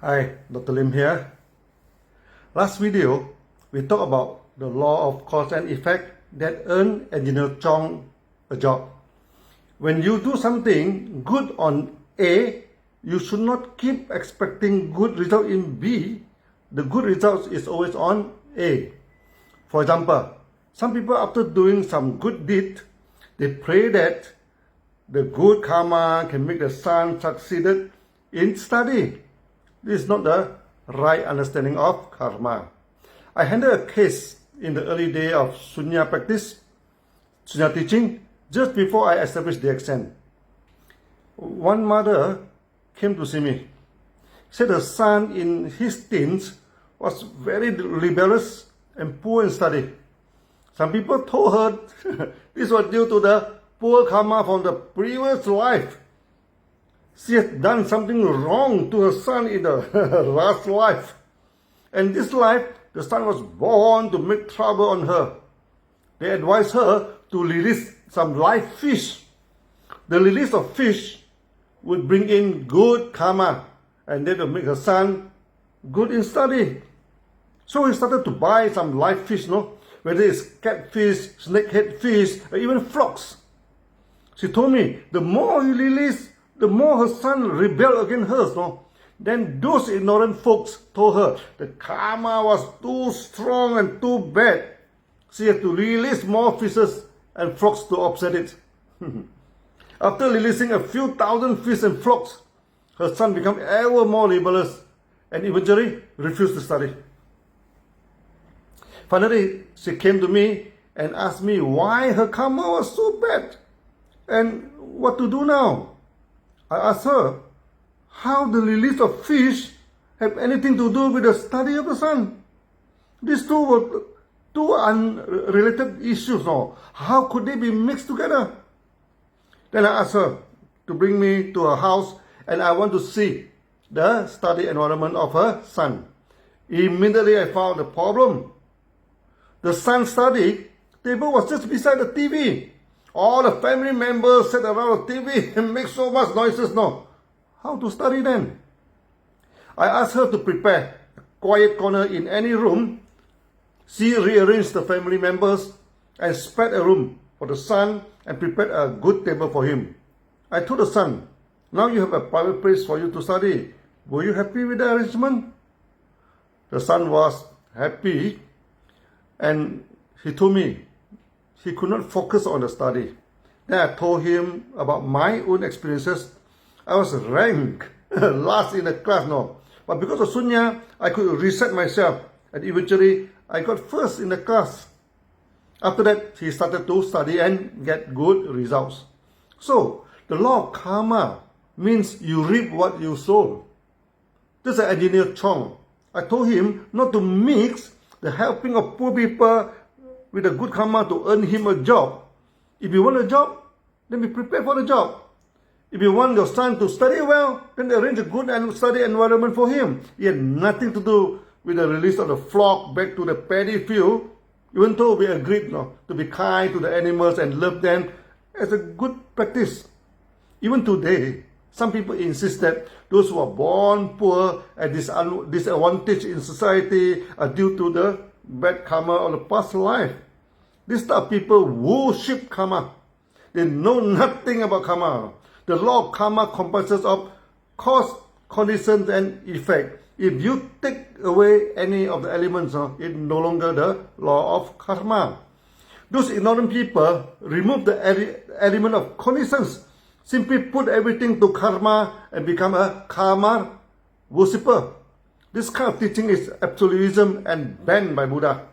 Hi, Dr. Lim here. Last video, we talked about the law of cause and effect that earned Engineer Chong a job. When you do something good on A, you should not keep expecting good result in B. The good result is always on A. For example, some people after doing some good deed, they pray that the good karma can make the son succeeded in study. This is not the right understanding of karma. I handled a case in the early day of Sunya practice, Sunya teaching, just before I established the exam. One mother came to see me, said her son in his teens was very rebellious and poor in study. Some people told her this was due to the poor karma from the previous life. She had done something wrong to her son in the last life. And this life, the son was born to make trouble on her. They advised her to release some live fish. The release of fish would bring in good karma, and that would make her son good in study. So he started to buy some live fish, whether it's catfish, snakehead fish, or even frogs. She told me, the more he released, the more her son rebelled against hers. Then those ignorant folks told her the karma was too strong and too bad. She had to release more fishes and frogs to offset it. After releasing a few thousand fish and frogs, her son became ever more rebellious and eventually refused to study. Finally, she came to me and asked me why her karma was so bad and what to do now. I asked her how the release of fish have anything to do with the study of the son. These two were two unrelated issues. How could they be mixed together? Then I asked her to bring me to her house and I want to see the study environment of her son. Immediately I found the problem. The son's study table was just beside the TV. All the family members sat around the TV and make so much noises. How to study then? I asked her to prepare a quiet corner in any room. She rearranged the family members and spread a room for the son and prepared a good table for him. I told the son, now you have a private place for you to study. Were you happy with the arrangement? The son was happy and he told me he could not focus on the study. Then I told him about my own experiences. I was ranked last in the class, but because of Sunya, I could reset myself and eventually I got first in the class. After that, he started to study and get good results. So, the law of karma means you reap what you sow. This is Engineer Chong. I told him not to mix the helping of poor people with a good karma to earn him a job. If you want a job, then be prepared for the job. If you want your son to study well, then arrange a good study environment for him. It had nothing to do with the release of the flock back to the paddy field. Even though we agreed to be kind to the animals and love them as a good practice. Even today, some people insist that those who are born poor and disadvantaged in society are due to the bad karma of the past life. These type of people worship karma. They know nothing about karma. The law of karma comprises of cause, conditions, and effect. If you take away any of the elements, it's no longer the law of karma. Those ignorant people remove the element of conditions, simply put everything to karma and become a karma worshipper. This kind of teaching is absolutism and banned by Buddha.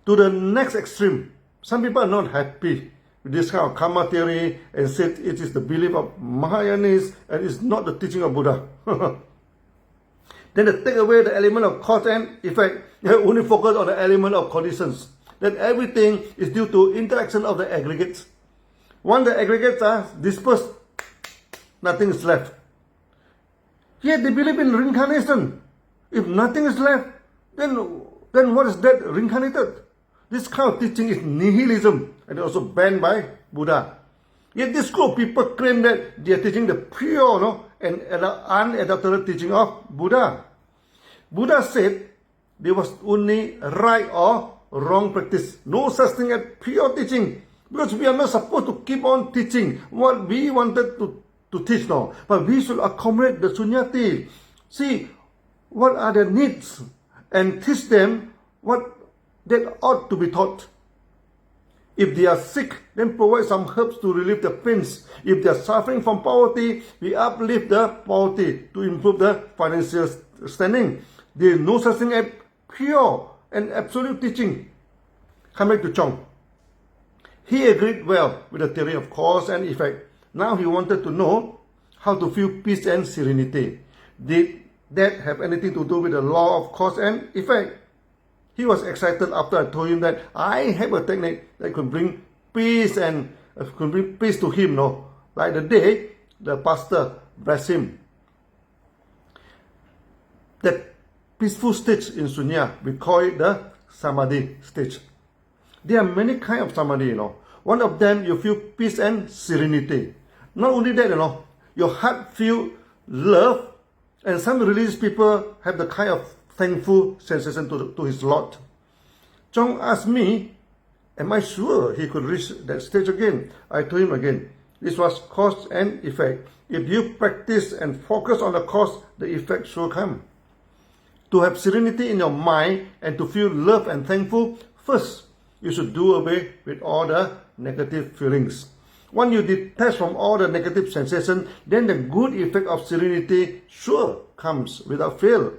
To the next extreme, some people are not happy with this kind of karma theory and said it is the belief of Mahayanists and is not the teaching of Buddha. Then they take away the element of cause and effect. They only focus on the element of conditions. Then everything is due to interaction of the aggregates. Once the aggregates are dispersed, nothing is left. Yet they believe in reincarnation. If nothing is left, then what is that reincarnated? This kind of teaching is nihilism and also banned by Buddha. Yet this group of people claim that they are teaching the pure and unadulterated teaching of Buddha. Buddha said there was only right or wrong practice. No such thing as pure teaching. Because we are not supposed to keep on teaching what we wanted to teach now. But we should accommodate the Sunyati. See what are their needs and teach them what that ought to be taught. If they are sick, then provide some herbs to relieve the pains. If they are suffering from poverty, we uplift the poverty to improve the financial standing. There is no such thing as pure and absolute teaching. Come back to Chong. He agreed well with the theory of cause and effect. Now he wanted to know how to feel peace and serenity. Did that have anything to do with the law of cause and effect? He was excited after I told him that I have a technique that could bring peace and could bring peace to him. No, like the day the pastor blessed him. That peaceful stage in Sunya, we call it the Samadhi stage. There are many kinds of Samadhi, One of them, you feel peace and serenity. Not only that, your heart feel love, and some religious people have the kind of thankful sensation to his Lord. Chong asked me, am I sure he could reach that stage again? I told him again, this was cause and effect. If you practice and focus on the cause, the effect will come. To have serenity in your mind and to feel love and thankful, first, you should do away with all the negative feelings. When you detach from all the negative sensation, then the good effect of serenity sure comes without fail.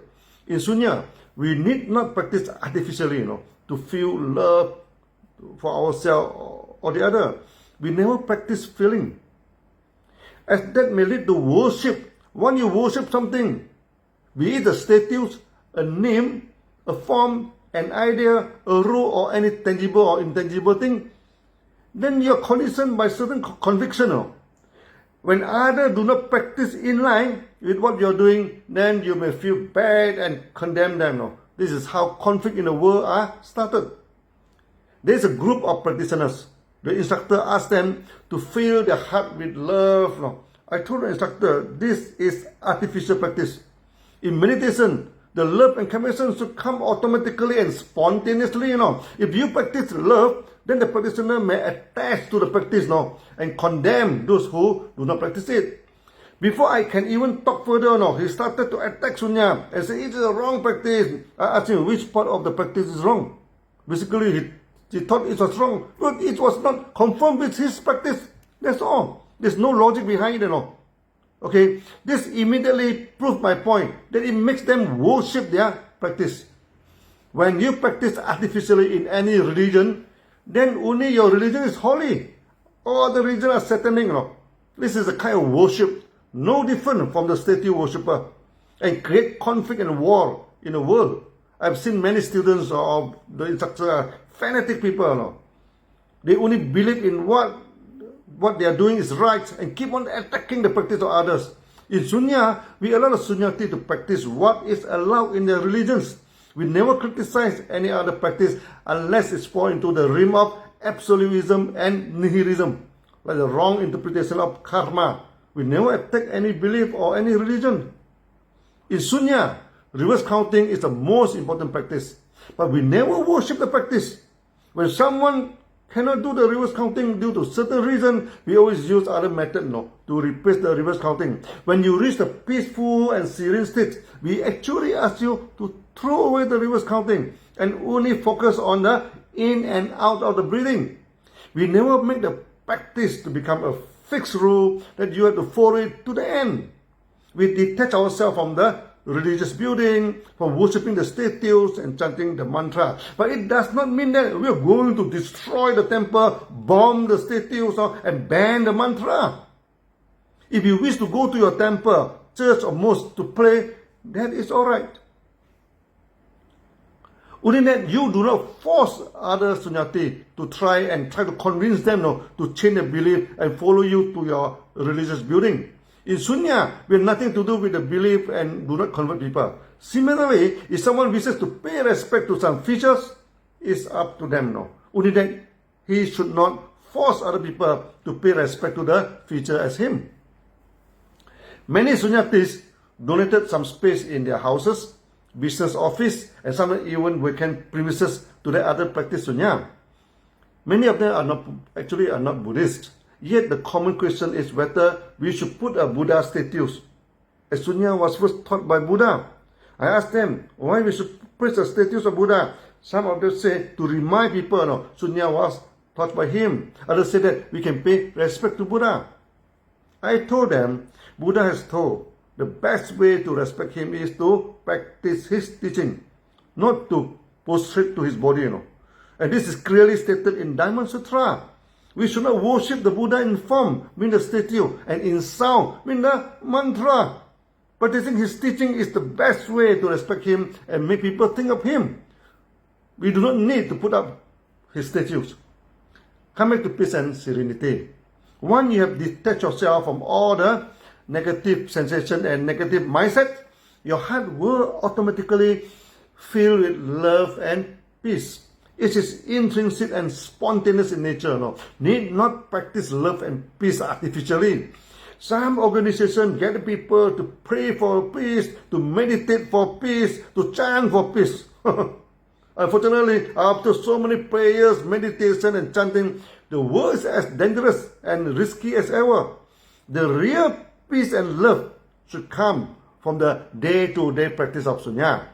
In Sunya, we need not practice artificially, to feel love for ourselves or the other. We never practice feeling. As that may lead to worship. When you worship something, be it a statue, a name, a form, an idea, a rule, or any tangible or intangible thing, then you are conditioned by certain conviction. When others do not practice in line with what you are doing, then you may feel bad and condemn them. This is how conflict in the world are started. There is a group of practitioners. The instructor asked them to fill their heart with love. I told the instructor, this is artificial practice. In meditation, the love and compassion should come automatically and spontaneously. If you practice love, then the practitioner may attach to the practice and condemn those who do not practice it. Before I can even talk further, he started to attack Sunya and say it is a wrong practice. I asked him which part of the practice is wrong. Basically, he thought it was wrong, but it was not conformed with his practice. That's all. There's no logic behind it. Okay, this immediately proved my point that it makes them worship their practice. When you practice artificially in any religion, then only your religion is holy. All the religions are satanic. This is a kind of worship, no different from the statue worshipper, and create conflict and war in the world. I've seen many students of the instructor, fanatic people. They only believe in what they are doing is right and keep on attacking the practice of others. In Sunya, we allow the Sunyati to practice what is allowed in their religions. We never criticize any other practice unless it's fall into the realm of absolutism and nihilism, like the wrong interpretation of karma. We never attack any belief or any religion. In Sunya, reverse counting is the most important practice, but we never worship the practice. When someone cannot do the reverse counting due to certain reason, we always use other method to replace the reverse counting. When you reach the peaceful and serene state, we actually ask you to throw away the reverse counting and only focus on the in and out of the breathing. We never make the practice to become a fixed rule that you have to follow it to the end. We detach ourselves from the religious building, from worshipping the statues and chanting the mantra. But it does not mean that we are going to destroy the temple, bomb the statues, and ban the mantra. If you wish to go to your temple, church or mosque to pray, that is alright. Only that you do not force other Sunyati to try to convince them to change their belief and follow you to your religious building. In Sunya, we have nothing to do with the belief and do not convert people. Similarly, if someone wishes to pay respect to some features, it's up to them. Only that he should not force other people to pay respect to the feature as him. Many Sunyatis donated some space in their houses, business office, and some even vacant premises to the other practice Sunya. Many of them are not Buddhist. Yet the common question is whether we should put a Buddha statue, as Sunya was first taught by Buddha. I asked them why we should place a statue of Buddha. Some of them say to remind people, Sunya was taught by him. Others say that we can pay respect to Buddha. I told them Buddha has told the best way to respect him is to practice his teaching, not to prostrate to his body, And this is clearly stated in Diamond Sutra. We should not worship the Buddha in form, mean the statue, and in sound, mean the mantra. Practicing his teaching is the best way to respect him and make people think of him. We do not need to put up his statues. Come back to peace and serenity. Once you have detached yourself from all the negative sensation and negative mindset, your heart will automatically fill with love and peace. It is intrinsic and spontaneous in nature. Need not practice love and peace artificially. Some organizations get people to pray for peace, to meditate for peace, to chant for peace. Unfortunately, after so many prayers, meditation, and chanting, the world is as dangerous and risky as ever. The real peace and love should come from the day-to-day practice of Sunya.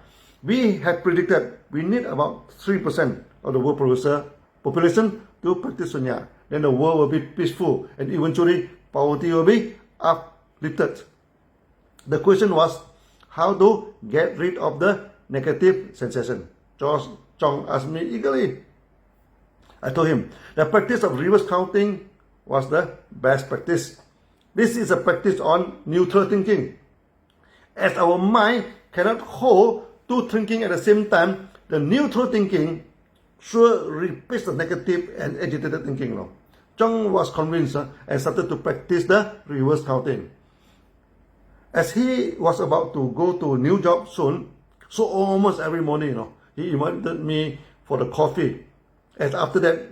We have predicted we need about 3% of the world population to practice Sunya. Then the world will be peaceful and eventually poverty will be uplifted. The question was how to get rid of the negative sensation. George Chong asked me eagerly. I told him the practice of reverse counting was the best practice. This is a practice on neutral thinking. As our mind cannot hold two thinking at the same time, the neutral thinking should replace the negative and agitated thinking. Chong was convinced and started to practice the reverse counting. As he was about to go to a new job soon, so almost every morning, he invited me for the coffee. As after that,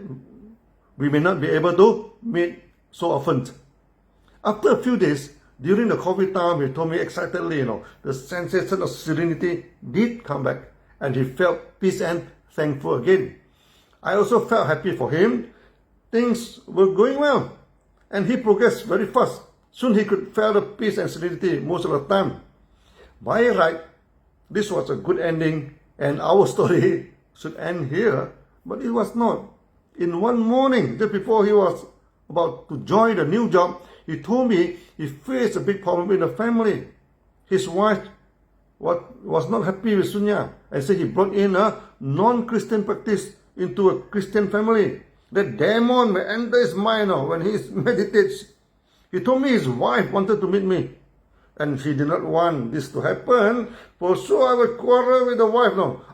we may not be able to meet so often. After a few days, during the coffee time, he told me excitedly, the sensation of serenity did come back, and he felt peace and thankful again. I also felt happy for him. Things were going well, and he progressed very fast. Soon he could feel the peace and serenity most of the time. By right, this was a good ending, and our story should end here, but it was not. In one morning, just before he was about to join the new job, he told me he faced a big problem in the family. His wife was not happy with Sunya and said he brought in a non-Christian practice into a Christian family. The demon may enter his mind when he meditates. He told me his wife wanted to meet me, and she did not want this to happen. For sure, I would quarrel with the wife.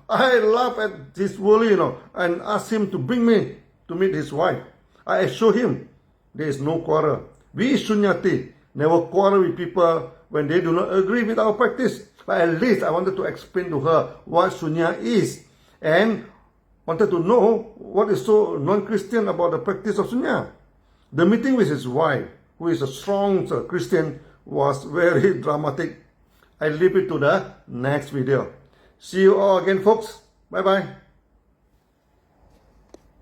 I laughed at his worry, and asked him to bring me to meet his wife. I assure him there is no quarrel. We Sunyati never quarrel with people when they do not agree with our practice. But at least I wanted to explain to her what Sunya is, and wanted to know what is so non-Christian about the practice of Sunya. The meeting with his wife, who is a strong Christian, was very dramatic. I leave it to the next video. See you all again, folks. Bye-bye.